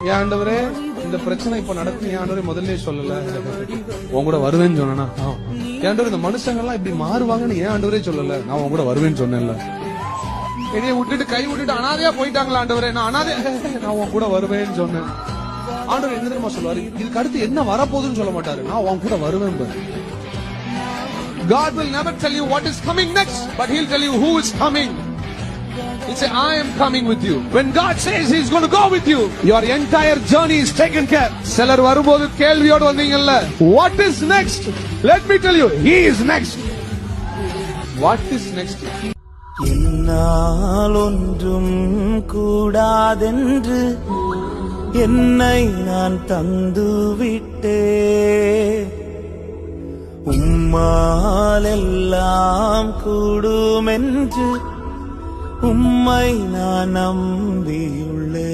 ஆண்டவரே இந்த பிரச்சனை இப்ப நடக்கும் ஆண்டவரே முதல்ல சொல்லல உன் கூட வருவேன்னு சொன்னா ஆண்டவரே இந்த மனுஷங்க எல்லாம் இப்படி மாறுவாங்கன்னு ஏன் ஆண்டவரே சொல்லல நான் உன் கூட வருவேன்னு சொன்னேன்ல என்னைய விட்டுட்டு கை விட்டுட்டு அனாதையா போயிட்டாங்களா ஆண்டவரே நான் அனாதையா நான் உன் கூட வருவேன்னு சொன்னேன் ஆண்டவர் என்ன தெரியுமா சொல்லுவாரு இதுக்கு அடுத்து என்ன வரப்போகுதுன்னு சொல்ல மாட்டாரு நான் உன் கூட வருவேன் God will never tell you what is coming next but he'll tell you who is coming. He say I am coming with you. When God says he's going to go with you, your entire journey is taken care. சிலர் வரும்போது கேள்வியோடு வந்தீங்கல்ல what is next? Let me tell you he is next. What is next? என்னால் ஒன்றும் கூடாதென்று என்னை நான் தந்துவிட்டே உம்மால் எல்லாம் கூடுமென்று உம்மை நான் நம்பியுள்ளே